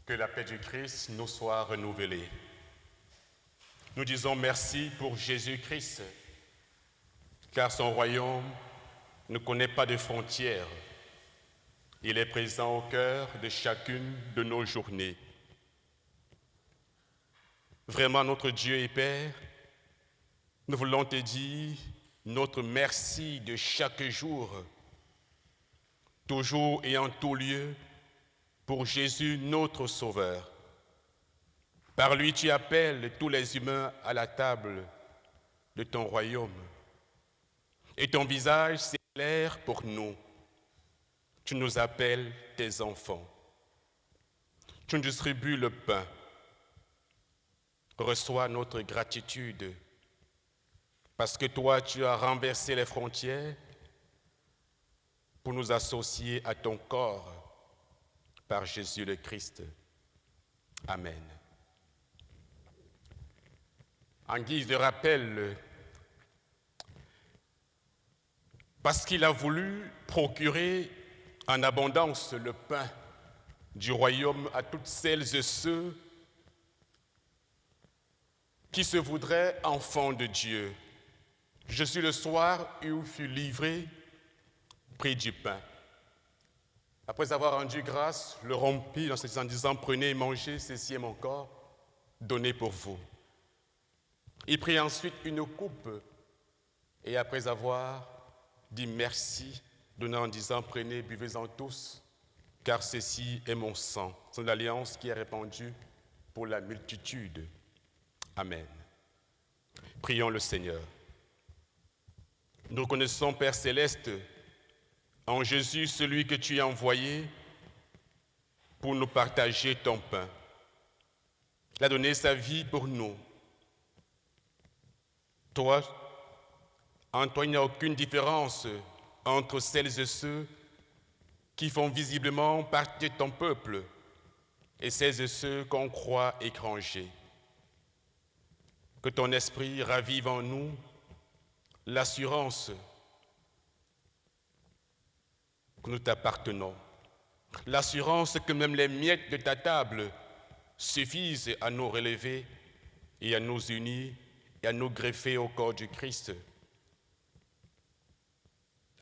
Que la paix du Christ nous soit renouvelée. Nous disons merci pour Jésus-Christ, car son royaume ne connaît pas de frontières. Il est présent au cœur de chacune de nos journées. Vraiment, notre Dieu et Père, nous voulons te dire notre merci de chaque jour, toujours et en tout lieu, pour Jésus, notre Sauveur. Par lui, tu appelles tous les humains à la table de ton royaume. Et ton visage s'éclaire pour nous. Tu nous appelles tes enfants. Tu nous distribues le pain. Reçois notre gratitude, parce que toi, tu as renversé les frontières pour nous associer à ton corps par Jésus le Christ. Amen. En guise de rappel, parce qu'il a voulu procurer en abondance le pain du royaume à toutes celles et ceux qui se voudraient enfants de Dieu. Je suis le soir où fut livré, pris du pain. Après avoir rendu grâce, le rompit en disant « Prenez et mangez, ceci est mon corps, donné pour vous. » Il prit ensuite une coupe Et après avoir dit merci, donnant en disant, prenez, buvez-en tous, car ceci est mon sang, c'est l'alliance qui est répandue pour la multitude. Amen. Prions le Seigneur. Nous reconnaissons, Père Céleste, en Jésus, celui que tu as envoyé pour nous partager ton pain. Il a donné sa vie pour nous. Toi, en toi, il n'y a aucune différence entre celles et ceux qui font visiblement partie de ton peuple et celles et ceux qu'on croit étrangers. Que ton esprit ravive en nous l'assurance que nous t'appartenons, l'assurance que même les miettes de ta table suffisent à nous relever et à nous unir et à nous greffer au corps du Christ.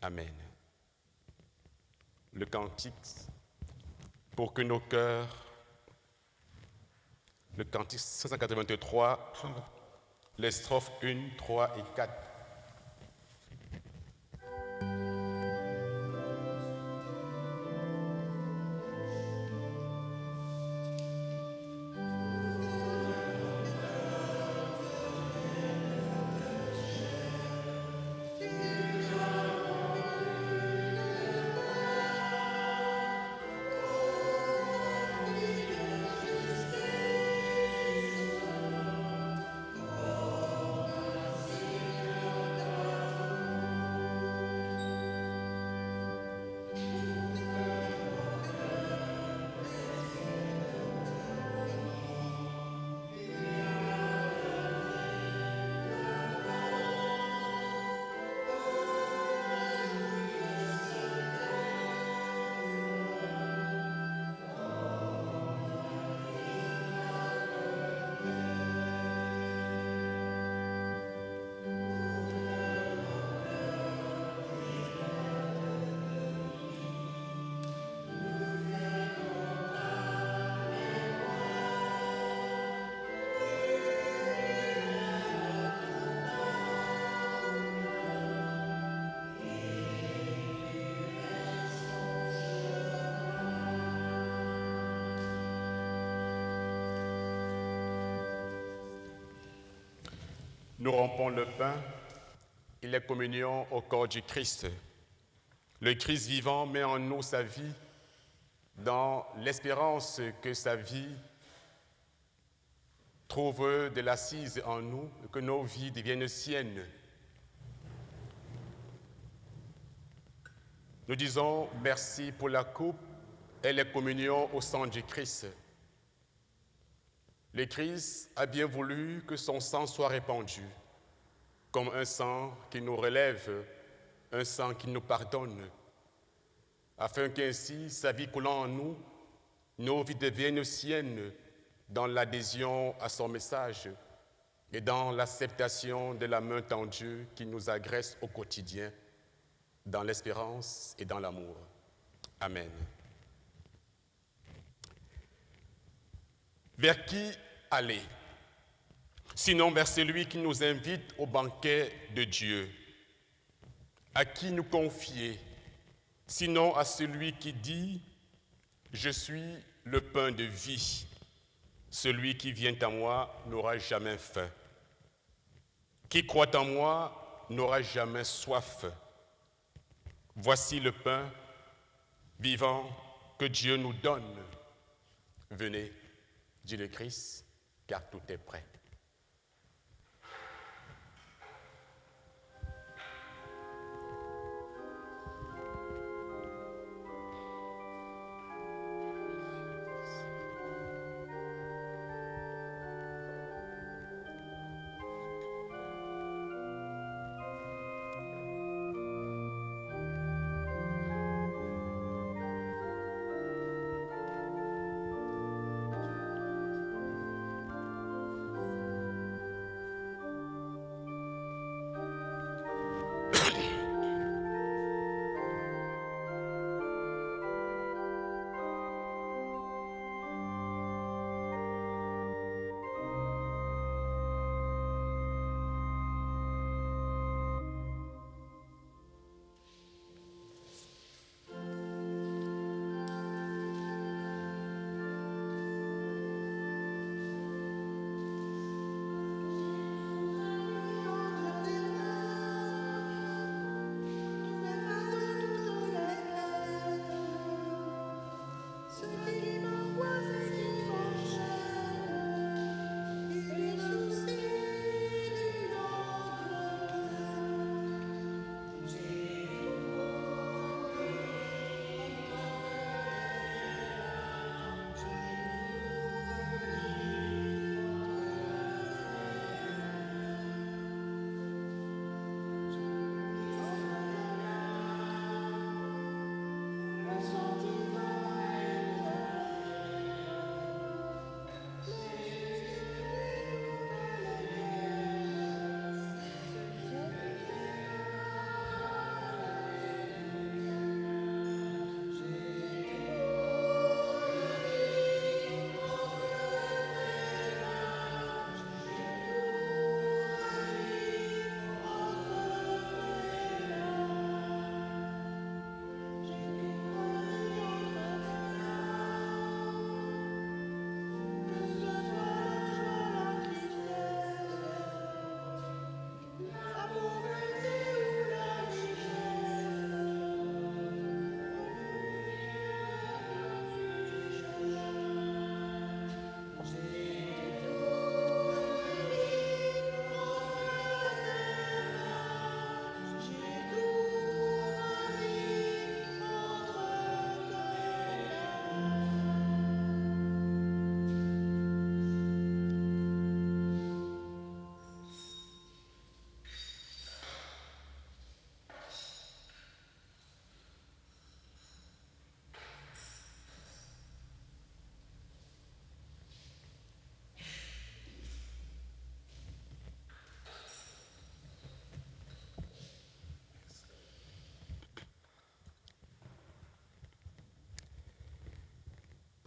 Amen. Le cantique pour que nos cœurs, le cantique 583, les strophes 1, 3 et 4. Nous rompons le pain et la communion au corps du Christ. Le Christ vivant met en nous sa vie dans l'espérance que sa vie trouve de l'assise en nous, que nos vies deviennent siennes. Nous disons merci pour la coupe et la communion au sang du Christ. Le Christ a bien voulu que son sang soit répandu, comme un sang qui nous relève, un sang qui nous pardonne, afin qu'ainsi, sa vie coulant en nous, nos vies deviennent siennes dans l'adhésion à son message et dans l'acceptation de la main tendue qui nous agresse au quotidien, dans l'espérance et dans l'amour. Amen. Vers qui aller? Sinon vers celui qui nous invite au banquet de Dieu. À qui nous confier? Sinon à celui qui dit « Je suis le pain de vie. Celui qui vient à moi n'aura jamais faim. Qui croit en moi n'aura jamais soif. Voici le pain vivant que Dieu nous donne. Venez, dit le Christ, car tout est prêt. »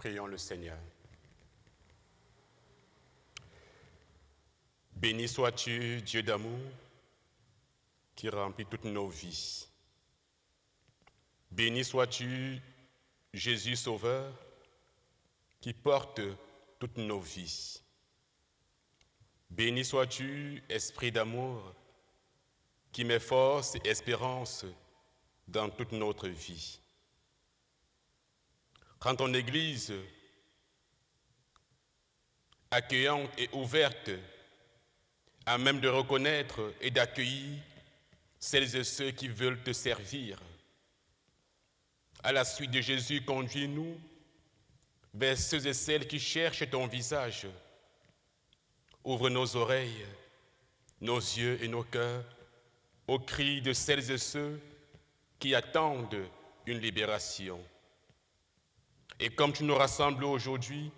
Prions le Seigneur. Béni sois-tu, Dieu d'amour, qui remplit toutes nos vies. Béni sois-tu, Jésus Sauveur, qui porte toutes nos vies. Béni sois-tu, Esprit d'amour, qui met force et espérance dans toute notre vie. Rends ton Église accueillante et ouverte, à même de reconnaître et d'accueillir celles et ceux qui veulent te servir. À la suite de Jésus, conduis-nous vers ceux et celles qui cherchent ton visage. Ouvre nos oreilles, nos yeux et nos cœurs aux cris de celles et ceux qui attendent une libération. Et comme tu nous rassembles aujourd'hui,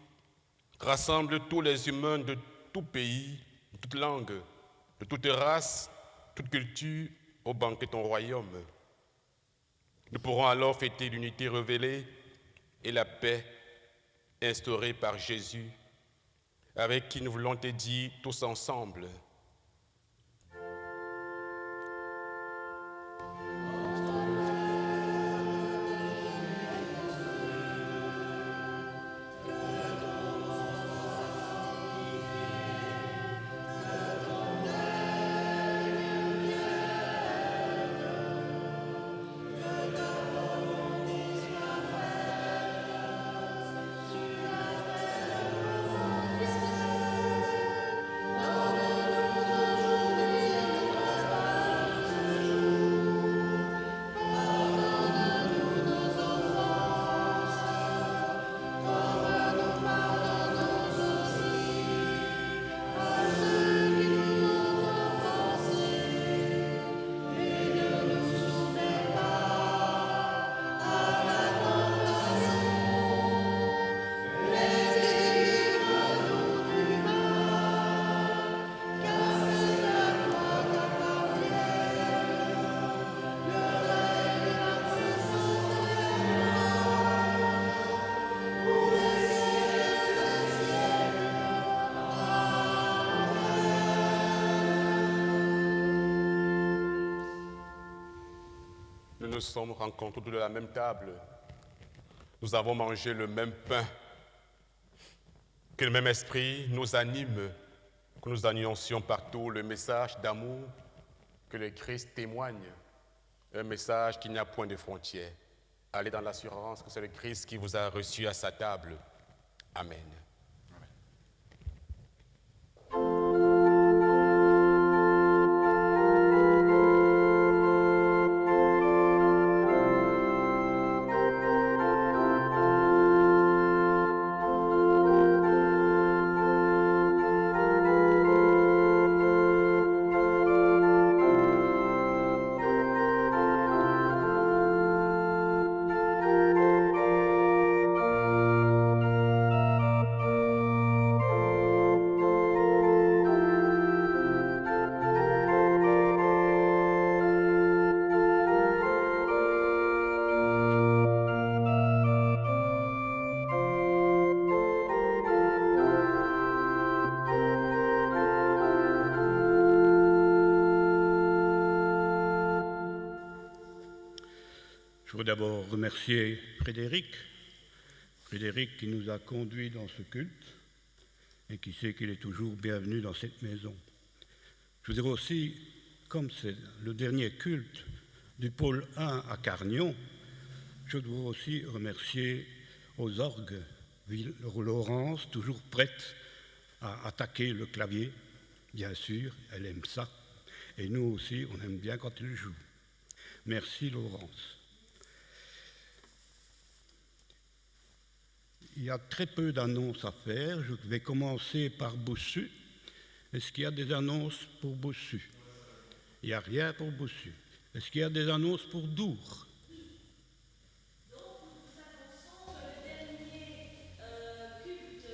rassemble tous les humains de tout pays, de toute langue, de toute race, toute culture au banquet de ton royaume. Nous pourrons alors fêter l'unité révélée et la paix instaurée par Jésus, avec qui nous voulons te dire tous ensemble. Nous nous sommes rencontrés autour de la même table. Nous avons mangé le même pain. Que le même esprit nous anime, que nous annoncions partout le message d'amour que le Christ témoigne. Un message qui n'a point de frontières. Allez dans l'assurance que c'est le Christ qui vous a reçu à sa table. Amen. Je voudrais d'abord remercier Frédéric qui nous a conduits dans ce culte et qui sait qu'il est toujours bienvenu dans cette maison. Je voudrais aussi, comme c'est le dernier culte du pôle 1 à Carnion, je dois aussi remercier aux orgues Laurence, toujours prête à attaquer le clavier. Bien sûr, elle aime ça. Et nous aussi, on aime bien quand elle joue. Merci Laurence. Il y a très peu d'annonces à faire. Je vais commencer par Boussu. Est-ce qu'il y a des annonces pour Boussu? Il n'y a rien pour Boussu. Est-ce qu'il y a des annonces pour Dour? Donc, nous annonçons que le dernier culte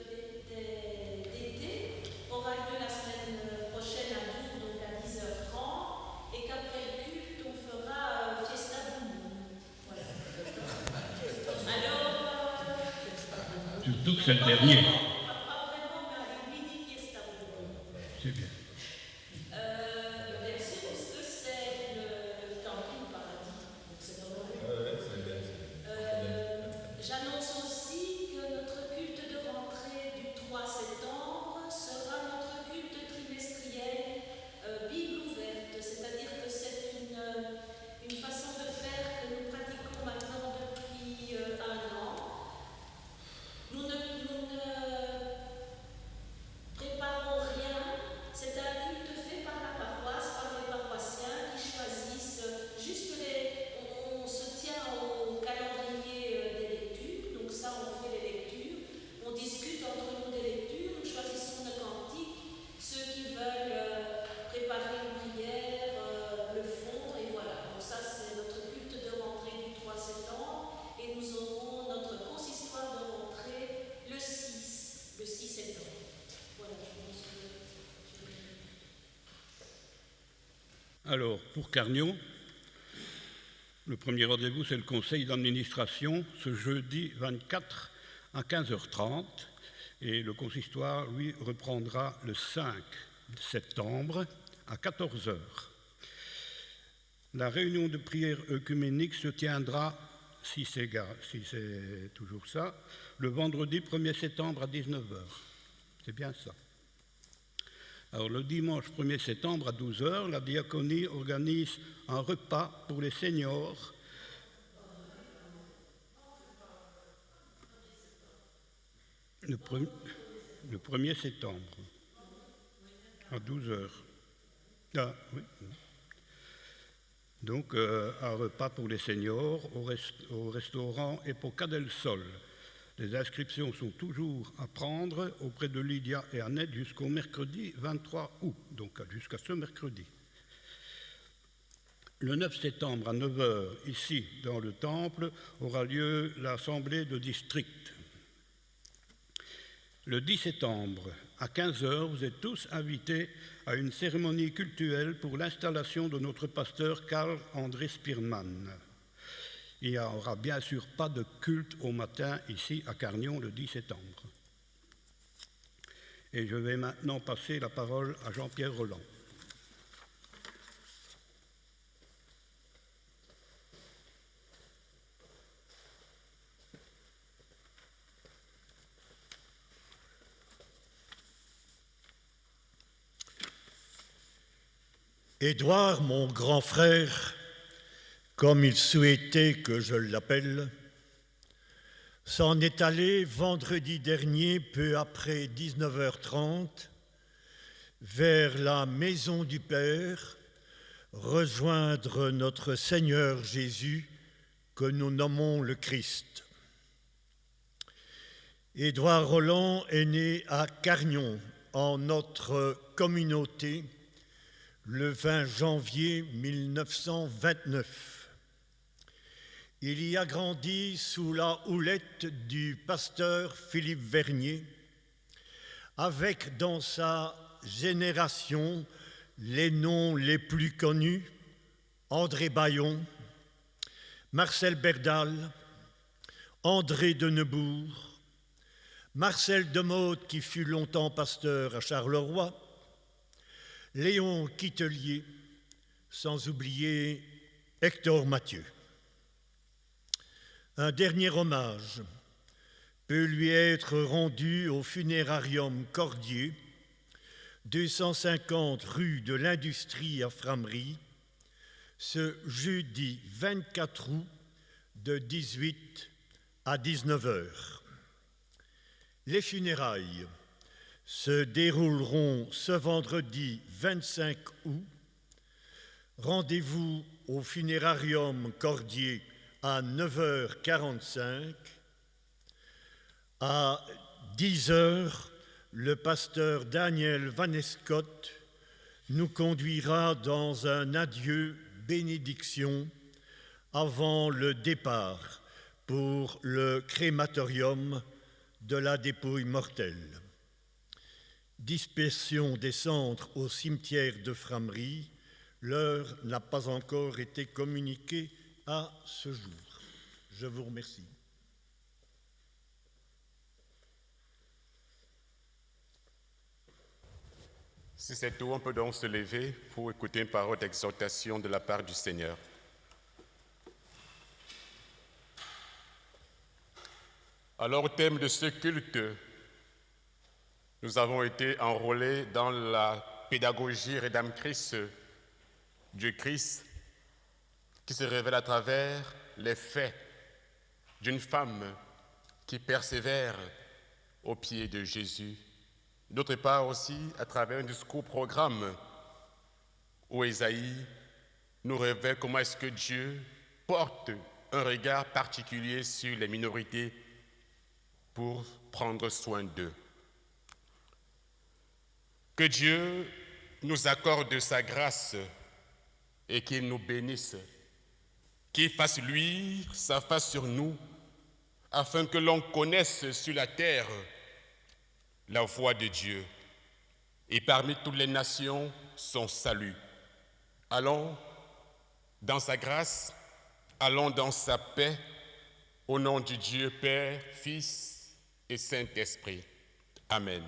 d'été aura lieu la semaine prochaine à Dour, donc à 10h30, et qu'après le culte, on fera Fiesta Boum. Voilà. Alors, Surtout que c'est le dernier. Pas vraiment, mais Vidi Fiesta. C'est bien. Bien sûr, parce que c'est le temple du paradis. Donc c'est normal. J'annonce aussi que notre culte de rentrée du 3 septembre sera notre culte trimestriel Bible ouverte, c'est-à-dire que c'est une façon de faire que nous pratiquons maintenant depuis un an. Nous ne préparons rien, c'est un culte fait par la paroisse, par les paroissiens qui choisissent juste on se tient au calendrier des lectures, donc ça on fait les lectures, on discute entre nous des lectures, nous choisissons nos cantiques, ceux qui veulent préparer une prière le font, et voilà. Donc ça c'est notre culte de rentrée du 3 septembre, et nous aurons notre consistoire de rentrée le 6 septembre. Voilà, je pense que... Alors, pour Carnion, le premier rendez-vous, c'est le conseil d'administration, ce jeudi 24 à 15h30. Et le consistoire, lui, reprendra le 5 septembre à 14h. La réunion de prière œcuménique se tiendra, si c'est toujours ça, le vendredi 1er septembre à 19h. C'est bien ça. Alors, le dimanche 1er septembre à 12h, la diaconie organise un repas pour les seniors. Le 1er septembre à 12h. Ah, oui. Donc, un repas pour les seniors au restaurant Epoca del Sol. Les inscriptions sont toujours à prendre auprès de Lydia et Annette jusqu'au mercredi 23 août, donc jusqu'à ce mercredi. Le 9 septembre à 9h, ici dans le temple, aura lieu l'assemblée de district. Le 10 septembre à 15h, vous êtes tous invités à une cérémonie cultuelle pour l'installation de notre pasteur Karl-André Spearman. Il n'y aura bien sûr pas de culte au matin ici à Carnion le 10 septembre. Et je vais maintenant passer la parole à Jean-Pierre Roland. Édouard, mon grand frère, comme il souhaitait que je l'appelle, s'en est allé vendredi dernier, peu après 19h30, vers la maison du Père, rejoindre notre Seigneur Jésus, que nous nommons le Christ. Édouard Roland est né à Carnion, en notre communauté, le 20 janvier 1929. Il y a grandi sous la houlette du pasteur Philippe Vernier, avec dans sa génération les noms les plus connus: André Bayon, Marcel Berdal, André de Neubourg, Marcel Demotte qui fut longtemps pasteur à Charleroi, Léon Quitelier, sans oublier Hector Mathieu. Un dernier hommage peut lui être rendu au funérarium Cordier, 250 rue de l'Industrie à Frameries, ce jeudi 24 août de 18 à 19h. Les funérailles se dérouleront ce vendredi 25 août. Rendez-vous au funérarium Cordier à 9h45. À 10h, le pasteur Daniel Vanescott nous conduira dans un adieu bénédiction avant le départ pour le crématorium de la dépouille mortelle. Dispersion des cendres au cimetière de Frameries. L'heure n'a pas encore été communiquée à ce jour. Je vous remercie. Si c'est tout, on peut donc se lever pour écouter une parole d'exhortation de la part du Seigneur. Alors, au thème de ce culte, nous avons été enrôlés dans la pédagogie rédemptrice du Christ qui se révèle à travers les faits d'une femme qui persévère au pied de Jésus. D'autre part aussi à travers un discours-programme où Ésaïe nous révèle comment est-ce que Dieu porte un regard particulier sur les minorités pour prendre soin d'eux. Que Dieu nous accorde sa grâce et qu'il nous bénisse, qu'il fasse luire sa face sur nous, afin que l'on connaisse sur la terre la voix de Dieu et parmi toutes les nations son salut. Allons dans sa grâce, allons dans sa paix, au nom du Dieu Père, Fils et Saint-Esprit. Amen.